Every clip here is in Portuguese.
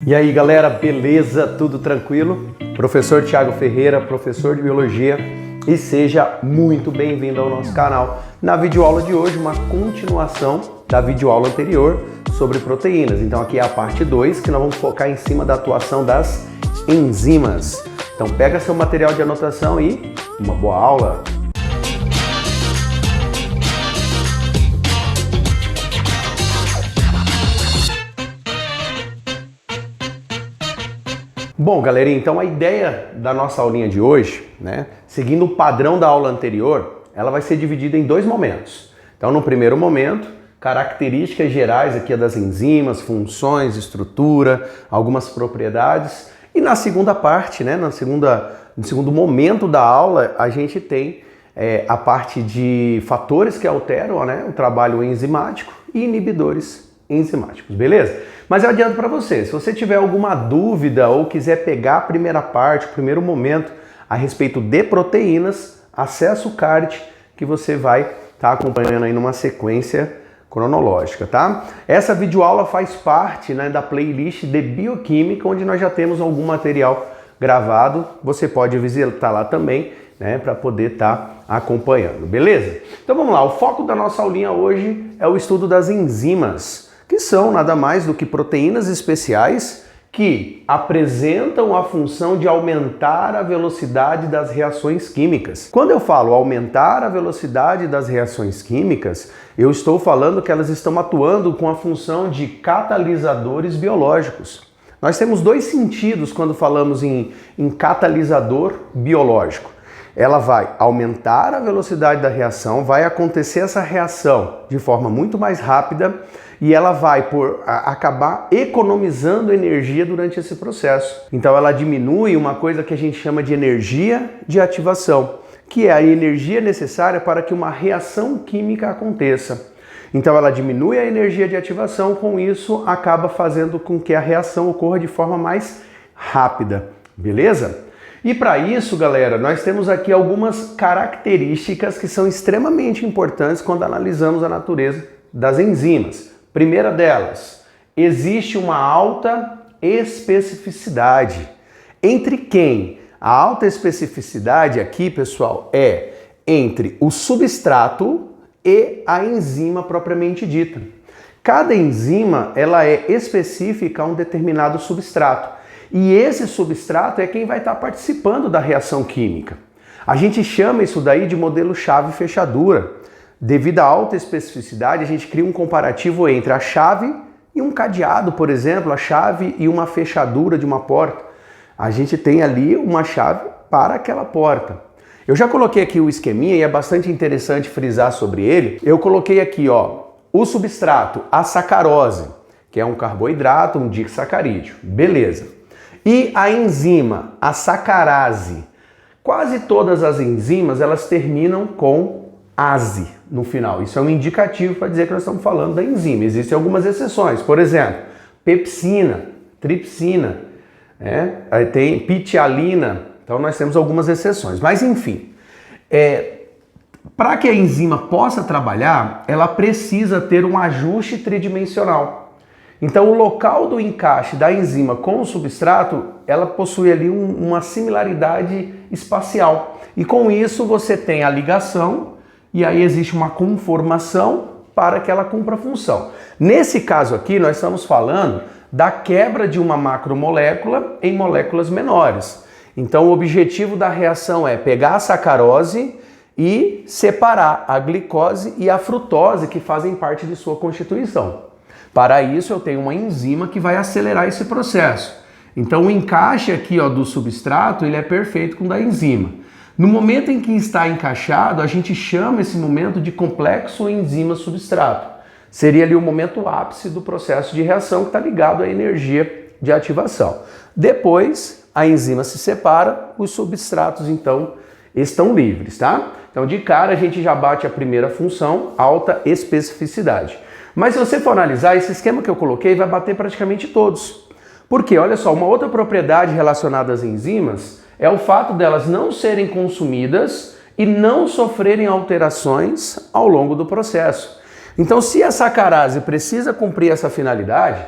E aí galera, beleza? Tudo tranquilo? Professor Thiago Ferreira, professor de Biologia, e seja muito bem-vindo ao nosso canal. Na videoaula de hoje, uma continuação da videoaula anterior sobre proteínas. Então aqui é a parte 2, que nós vamos focar em cima da atuação das enzimas. Então pega seu material de anotação e uma boa aula! Bom, galerinha, então a ideia da nossa aulinha de hoje, seguindo o padrão da aula anterior, ela vai ser dividida em dois momentos. Então, no primeiro momento, características gerais aqui das enzimas, funções, estrutura, algumas propriedades. E na segunda parte, no segundo momento da aula, a gente tem a parte de fatores que alteram o trabalho enzimático e inibidores enzimáticos, beleza? Mas eu adianto para você, se você tiver alguma dúvida ou quiser pegar a primeira parte, o primeiro momento a respeito de proteínas, acessa o card que você vai estar acompanhando aí numa sequência cronológica, tá? Essa videoaula faz parte da playlist de Bioquímica, onde nós já temos algum material gravado. Você pode visitar lá também, para poder estar acompanhando, beleza? Então vamos lá, o foco da nossa aulinha hoje é o estudo das enzimas, que são nada mais do que proteínas especiais que apresentam a função de aumentar a velocidade das reações químicas. Quando eu falo aumentar a velocidade das reações químicas, eu estou falando que elas estão atuando com a função de catalisadores biológicos. Nós temos dois sentidos quando falamos em catalisador biológico. Ela vai aumentar a velocidade da reação, vai acontecer essa reação de forma muito mais rápida e ela vai acabar economizando energia durante esse processo. Então ela diminui uma coisa que a gente chama de energia de ativação, que é a energia necessária para que uma reação química aconteça. Então ela diminui a energia de ativação, com isso acaba fazendo com que a reação ocorra de forma mais rápida, beleza? E para isso, galera, nós temos aqui algumas características que são extremamente importantes quando analisamos a natureza das enzimas. Primeira delas, existe uma alta especificidade. Entre quem? A alta especificidade aqui, pessoal, é entre o substrato e a enzima propriamente dita. Cada enzima, ela é específica a um determinado substrato. E esse substrato é quem vai estar participando da reação química. A gente chama isso daí de modelo chave-fechadura. Devido à alta especificidade, a gente cria um comparativo entre a chave e um cadeado, por exemplo, a chave e uma fechadura de uma porta. A gente tem ali uma chave para aquela porta. Eu já coloquei aqui o esqueminha e é bastante interessante frisar sobre ele. Eu coloquei aqui, o substrato, a sacarose, que é um carboidrato, um disacarídeo. Beleza. E a enzima, a sacarase. Quase todas as enzimas, elas terminam com ase no final. Isso é um indicativo para dizer que nós estamos falando da enzima. Existem algumas exceções. Por exemplo, pepsina, tripsina, tem pitialina. Então nós temos algumas exceções. Mas enfim, para que a enzima possa trabalhar, ela precisa ter um ajuste tridimensional. Então o local do encaixe da enzima com o substrato, ela possui ali uma similaridade espacial. E com isso você tem a ligação e aí existe uma conformação para que ela cumpra a função. Nesse caso aqui nós estamos falando da quebra de uma macromolécula em moléculas menores. Então o objetivo da reação é pegar a sacarose e separar a glicose e a frutose que fazem parte de sua constituição. Para isso eu tenho uma enzima que vai acelerar esse processo. Então o encaixe aqui do substrato, ele é perfeito com o da enzima. No momento em que está encaixado, a gente chama esse momento de complexo enzima-substrato. Seria ali o momento ápice do processo de reação que está ligado à energia de ativação. Depois a enzima se separa, os substratos então estão livres, tá? Então de cara a gente já bate a primeira função, alta especificidade. Mas se você for analisar, esse esquema que eu coloquei vai bater praticamente todos. Porque, olha só, uma outra propriedade relacionada às enzimas é o fato delas não serem consumidas e não sofrerem alterações ao longo do processo. Então, se a sacarase precisa cumprir essa finalidade,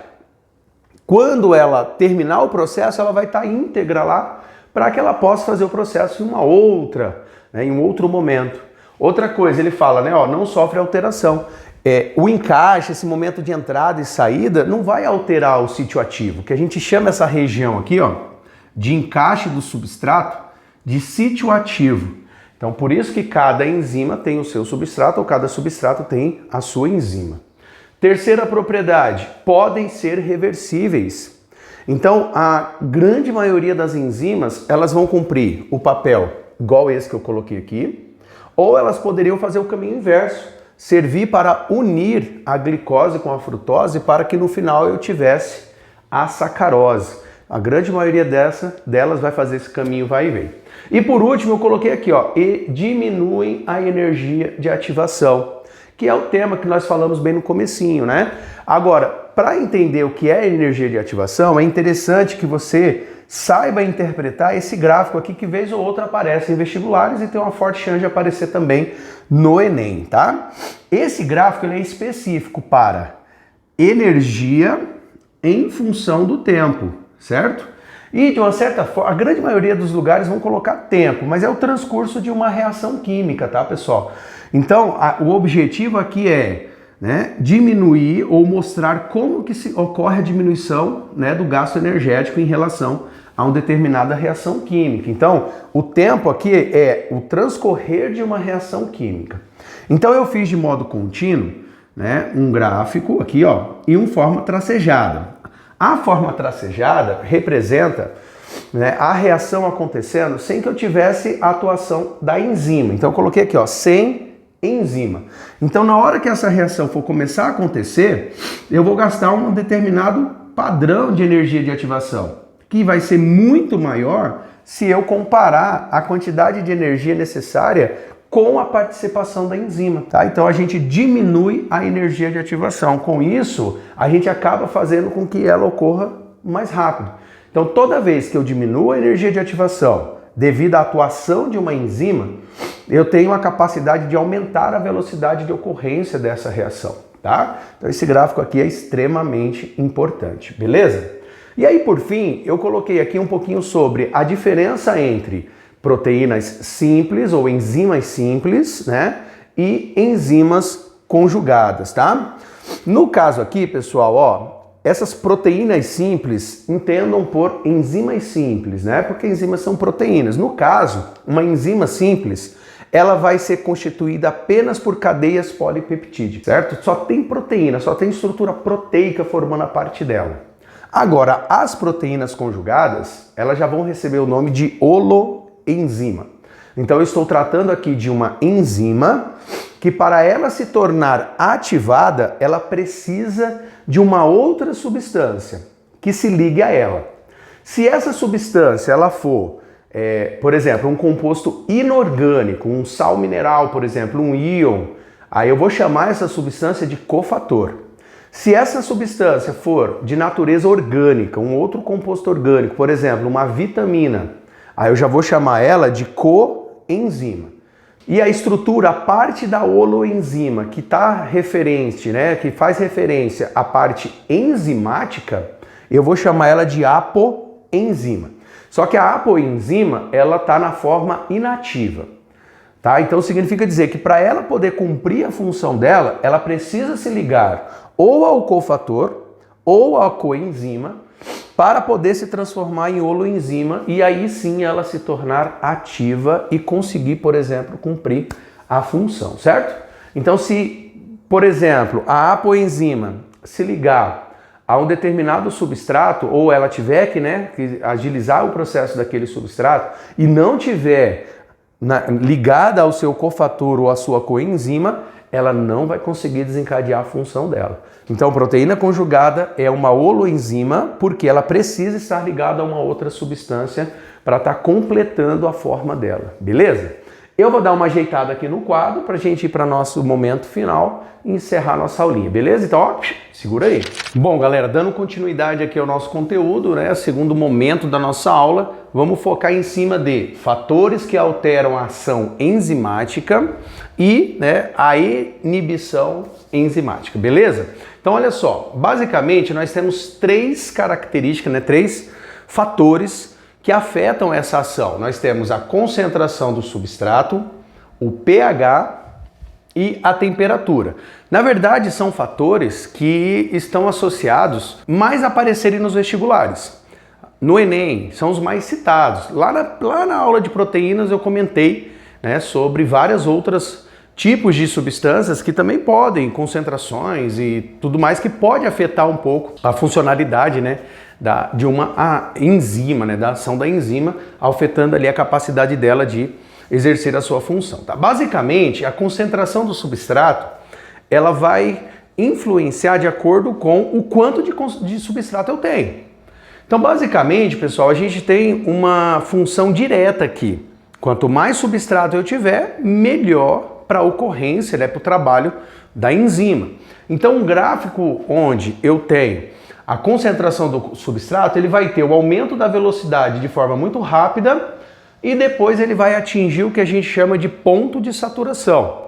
Quando ela terminar o processo, ela vai estar íntegra lá para que ela possa fazer o processo em uma outra, né, em um outro momento. Outra coisa, ele fala, né, ó, não sofre alteração. O encaixe, esse momento de entrada e saída, não vai alterar o sítio ativo, que a gente chama essa região aqui, ó, de encaixe do substrato de sítio ativo. Então, por isso que cada enzima tem o seu substrato, ou cada substrato tem a sua enzima. Terceira propriedade, podem ser reversíveis. Então, a grande maioria das enzimas, elas vão cumprir o papel igual esse que eu coloquei aqui, ou elas poderiam fazer o caminho inverso, servir para unir a glicose com a frutose para que no final eu tivesse a sacarose. A grande maioria delas vai fazer esse caminho vai e vem. E por último eu coloquei aqui, ó, e diminuem a energia de ativação, que é o tema que nós falamos bem no comecinho, né? Agora, para entender o que é energia de ativação, é interessante que você saiba interpretar esse gráfico aqui que vez ou outra aparece em vestibulares e tem uma forte chance de aparecer também no Enem, tá? Esse gráfico ele é específico para energia em função do tempo, certo? E de uma certa forma, a grande maioria dos lugares vão colocar tempo, mas é o transcurso de uma reação química, tá, pessoal? Então, o objetivo aqui é, né, diminuir ou mostrar como que ocorre a diminuição, né, do gasto energético em relação a uma determinada reação química. Então, o tempo aqui é o transcorrer de uma reação química. Então, eu fiz de modo contínuo, né, um gráfico aqui, ó, e uma forma tracejada. A forma tracejada representa, né, a reação acontecendo sem que eu tivesse a atuação da enzima. Então, eu coloquei aqui, ó, sem enzima. Então, na hora que essa reação for começar a acontecer, eu vou gastar um determinado padrão de energia de ativação, que vai ser muito maior se eu comparar a quantidade de energia necessária com a participação da enzima, tá? Então, a gente diminui a energia de ativação. Com isso, a gente acaba fazendo com que ela ocorra mais rápido. Então, toda vez que eu diminuo a energia de ativação devido à atuação de uma enzima, eu tenho a capacidade de aumentar a velocidade de ocorrência dessa reação, tá? Então esse gráfico aqui é extremamente importante, beleza? E aí, por fim, eu coloquei aqui um pouquinho sobre a diferença entre proteínas simples ou enzimas simples, né, e enzimas conjugadas, tá? No caso aqui, pessoal, ó, essas proteínas simples, entendam por enzimas simples, né? Porque enzimas são proteínas. No caso, uma enzima simples, ela vai ser constituída apenas por cadeias polipeptídicas, certo? Só tem proteína, só tem estrutura proteica formando a parte dela. Agora, as proteínas conjugadas, elas já vão receber o nome de holoenzima. Então, eu estou tratando aqui de uma enzima que, para ela se tornar ativada, ela precisa de uma outra substância que se ligue a ela. Se essa substância ela for, por exemplo, um composto inorgânico, um sal mineral, por exemplo, um íon, aí eu vou chamar essa substância de cofator. Se essa substância for de natureza orgânica, um outro composto orgânico, por exemplo, uma vitamina, aí eu já vou chamar ela de coenzima. E a estrutura, a parte da holoenzima que está referente, né, que faz referência à parte enzimática, eu vou chamar ela de apoenzima. Só que a apoenzima, ela está na forma inativa, tá? Então significa dizer que para ela poder cumprir a função dela, ela precisa se ligar ou ao cofator ou à coenzima para poder se transformar em holoenzima e aí sim ela se tornar ativa e conseguir, por exemplo, cumprir a função, certo? Então se, por exemplo, a apoenzima se ligar a um determinado substrato, ou ela tiver que agilizar o processo daquele substrato e não tiver ligada ao seu cofator ou à sua coenzima, ela não vai conseguir desencadear a função dela. Então, proteína conjugada é uma holoenzima porque ela precisa estar ligada a uma outra substância para estar completando a forma dela, beleza? Eu vou dar uma ajeitada aqui no quadro para a gente ir para nosso momento final e encerrar nossa aulinha, beleza? Então, ó, segura aí. Bom, galera, dando continuidade aqui ao nosso conteúdo, né? Segundo momento da nossa aula, vamos focar em cima de fatores que alteram a ação enzimática e, né, a inibição enzimática, beleza? Então, olha só, basicamente nós temos três características, né? Três fatores que afetam essa ação. Nós temos a concentração do substrato, o pH e a temperatura. Na verdade, são fatores que estão associados mais a aparecerem nos vestibulares. No Enem, são os mais citados. Lá na aula de proteínas eu comentei, né, sobre várias outras tipos de substâncias que também podem, concentrações e tudo mais, que pode afetar um pouco a funcionalidade, né, de uma enzima, né, da ação da enzima, afetando ali a capacidade dela de exercer a sua função. Tá? Basicamente, a concentração do substrato, ela vai influenciar de acordo com o quanto de substrato eu tenho. Então, basicamente, pessoal, a gente tem uma função direta aqui. Quanto mais substrato eu tiver, melhor para a ocorrência, né, para o trabalho da enzima. Então, um gráfico onde eu tenho a concentração do substrato, ele vai ter o aumento da velocidade de forma muito rápida e depois ele vai atingir o que a gente chama de ponto de saturação.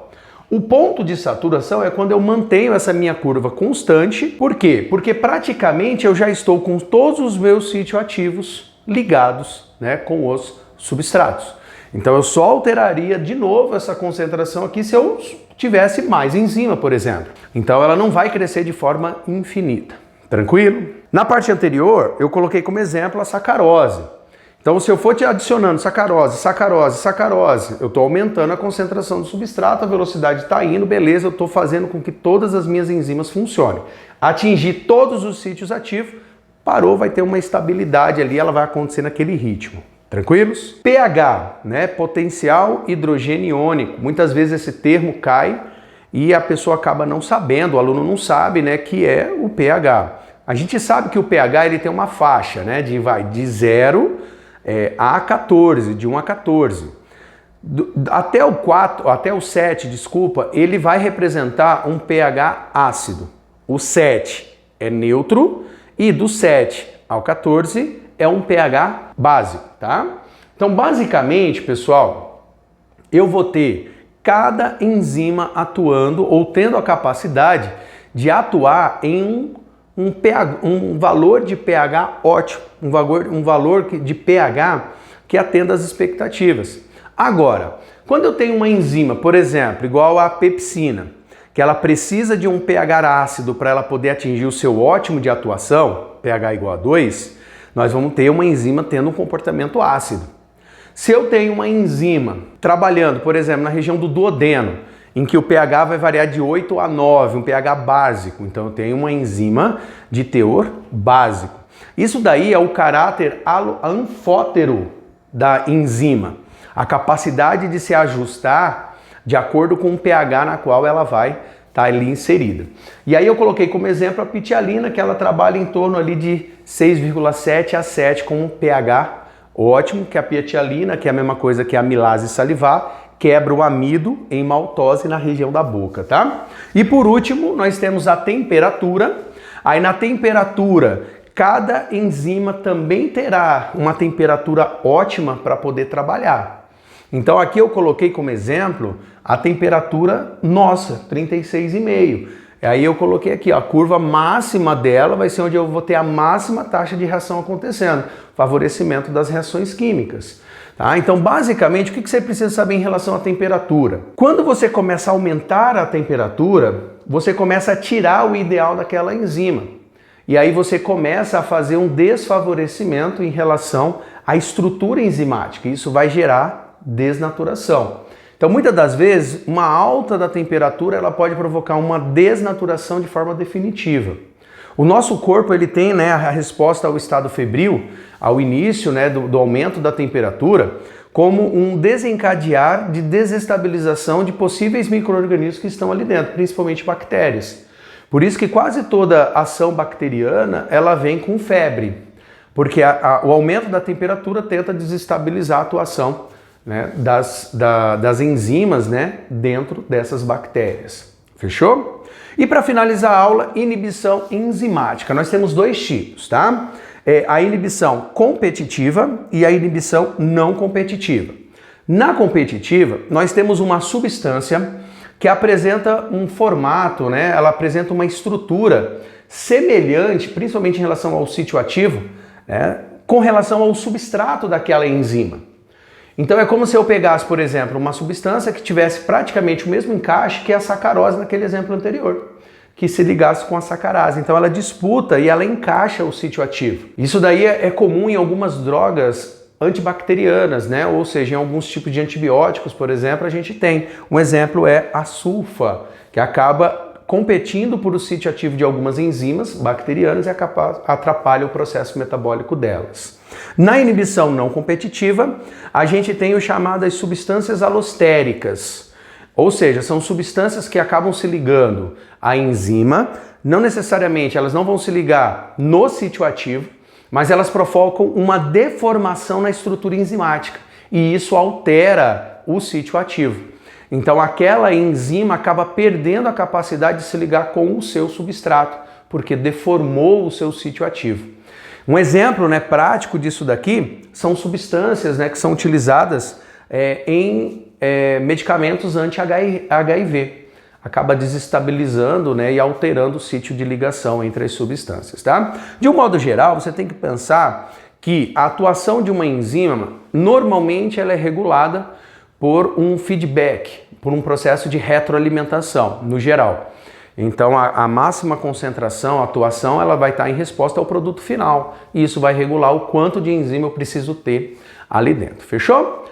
O ponto de saturação é quando eu mantenho essa minha curva constante. Por quê? Porque praticamente eu já estou com todos os meus sítios ativos ligados, né, com os substratos. Então eu só alteraria de novo essa concentração aqui se eu tivesse mais enzima, por exemplo. Então ela não vai crescer de forma infinita. Tranquilo? Na parte anterior, eu coloquei como exemplo a sacarose. Então, se eu for te adicionando sacarose, sacarose, sacarose, eu estou aumentando a concentração do substrato, a velocidade está indo, beleza, eu estou fazendo com que todas as minhas enzimas funcionem. Atingir todos os sítios ativos, parou, vai ter uma estabilidade ali, ela vai acontecer naquele ritmo. Tranquilos? pH, né? Potencial hidrogênio iônico. Muitas vezes esse termo cai e a pessoa acaba não sabendo, o aluno não sabe, né, que é o pH. A gente sabe que o pH ele tem uma faixa, né, de 0 a 14, de 1 a 14. Até o 7, desculpa, ele vai representar um pH ácido. O 7 é neutro e do 7 ao 14 é um pH básico, tá? Então, basicamente, pessoal, eu vou ter cada enzima atuando ou tendo a capacidade de atuar em um valor de pH ótimo, um valor de pH que atenda às expectativas. Agora, quando eu tenho uma enzima, por exemplo, igual a pepsina, que ela precisa de um pH ácido para ela poder atingir o seu ótimo de atuação, pH igual a 2, nós vamos ter uma enzima tendo um comportamento ácido. Se eu tenho uma enzima trabalhando, por exemplo, na região do duodeno, em que o pH vai variar de 8 a 9, um pH básico. Então eu tenho uma enzima de teor básico. Isso daí é o caráter anfótero da enzima, a capacidade de se ajustar de acordo com o pH na qual ela vai estar ali inserida. E aí eu coloquei como exemplo a pitialina, que ela trabalha em torno ali de 6,7 a 7 com um pH ótimo, que a pitialina, que é a mesma coisa que a amilase salivar, quebra o amido em maltose na região da boca, tá? E por último, nós temos a temperatura. Aí na temperatura, cada enzima também terá uma temperatura ótima para poder trabalhar. Então aqui eu coloquei como exemplo a temperatura nossa, 36,5. Aí eu coloquei aqui, ó, a curva máxima dela vai ser onde eu vou ter a máxima taxa de reação acontecendo, favorecimento das reações químicas. Tá? Então, basicamente, o que você precisa saber em relação à temperatura? Quando você começa a aumentar a temperatura, você começa a tirar o ideal daquela enzima. E aí você começa a fazer um desfavorecimento em relação à estrutura enzimática. Isso vai gerar desnaturação. Então, muitas das vezes, uma alta da temperatura ela pode provocar uma desnaturação de forma definitiva. O nosso corpo ele tem, né, a resposta ao estado febril, ao início, né, do aumento da temperatura, como um desencadear de desestabilização de possíveis micro-organismos que estão ali dentro, principalmente bactérias. Por isso que quase toda ação bacteriana ela vem com febre, porque o aumento da temperatura tenta desestabilizar a atuação né, das enzimas, né, dentro dessas bactérias. Fechou? E para finalizar a aula, inibição enzimática. Nós temos dois tipos, tá? A inibição competitiva e a inibição não competitiva. Na competitiva, nós temos uma substância que apresenta um formato, né? Ela apresenta uma estrutura semelhante, principalmente em relação ao sítio ativo, né? Com relação ao substrato daquela enzima. Então é como se eu pegasse, por exemplo, uma substância que tivesse praticamente o mesmo encaixe que a sacarose naquele exemplo anterior, que se ligasse com a sacarase. Então ela disputa e ela encaixa o sítio ativo. Isso daí é comum em algumas drogas antibacterianas, né? Ou seja, em alguns tipos de antibióticos, por exemplo, a gente tem. Um exemplo é a sulfa, que acaba competindo por o sítio ativo de algumas enzimas bacterianas e atrapalha o processo metabólico delas. Na inibição não competitiva, a gente tem o chamadas substâncias alostéricas, ou seja, são substâncias que acabam se ligando à enzima, não necessariamente elas não vão se ligar no sítio ativo, mas elas provocam uma deformação na estrutura enzimática e isso altera o sítio ativo. Então aquela enzima acaba perdendo a capacidade de se ligar com o seu substrato, porque deformou o seu sítio ativo. Um exemplo, né, prático disso daqui são substâncias, né, que são utilizadas em medicamentos anti-HIV. Acaba desestabilizando, né, e alterando o sítio de ligação entre as substâncias, tá? De um modo geral, você tem que pensar que a atuação de uma enzima, normalmente ela é regulada por um feedback, por um processo de retroalimentação, no geral. Então, a máxima concentração, a atuação, ela vai estar em resposta ao produto final. E isso vai regular o quanto de enzima eu preciso ter ali dentro. Fechou?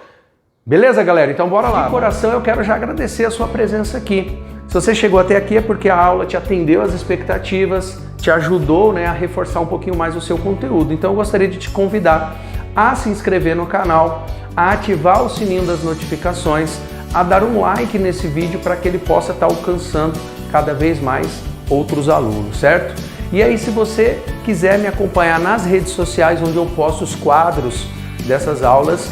Beleza, galera? Então, bora lá. De coração, eu quero já agradecer a sua presença aqui. Se você chegou até aqui é porque a aula te atendeu às expectativas, te ajudou, né, a reforçar um pouquinho mais o seu conteúdo. Então, eu gostaria de te convidar a se inscrever no canal, a ativar o sininho das notificações, a dar um like nesse vídeo para que ele possa estar alcançando cada vez mais outros alunos, certo? E aí, se você quiser me acompanhar nas redes sociais onde eu posto os quadros dessas aulas,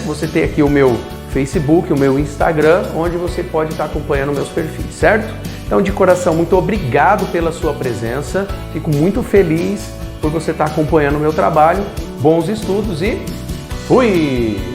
você tem aqui o meu Facebook, o meu Instagram, onde você pode estar acompanhando meus perfis, certo? Então, de coração, muito obrigado pela sua presença, fico muito feliz por você estar acompanhando o meu trabalho, bons estudos e fui!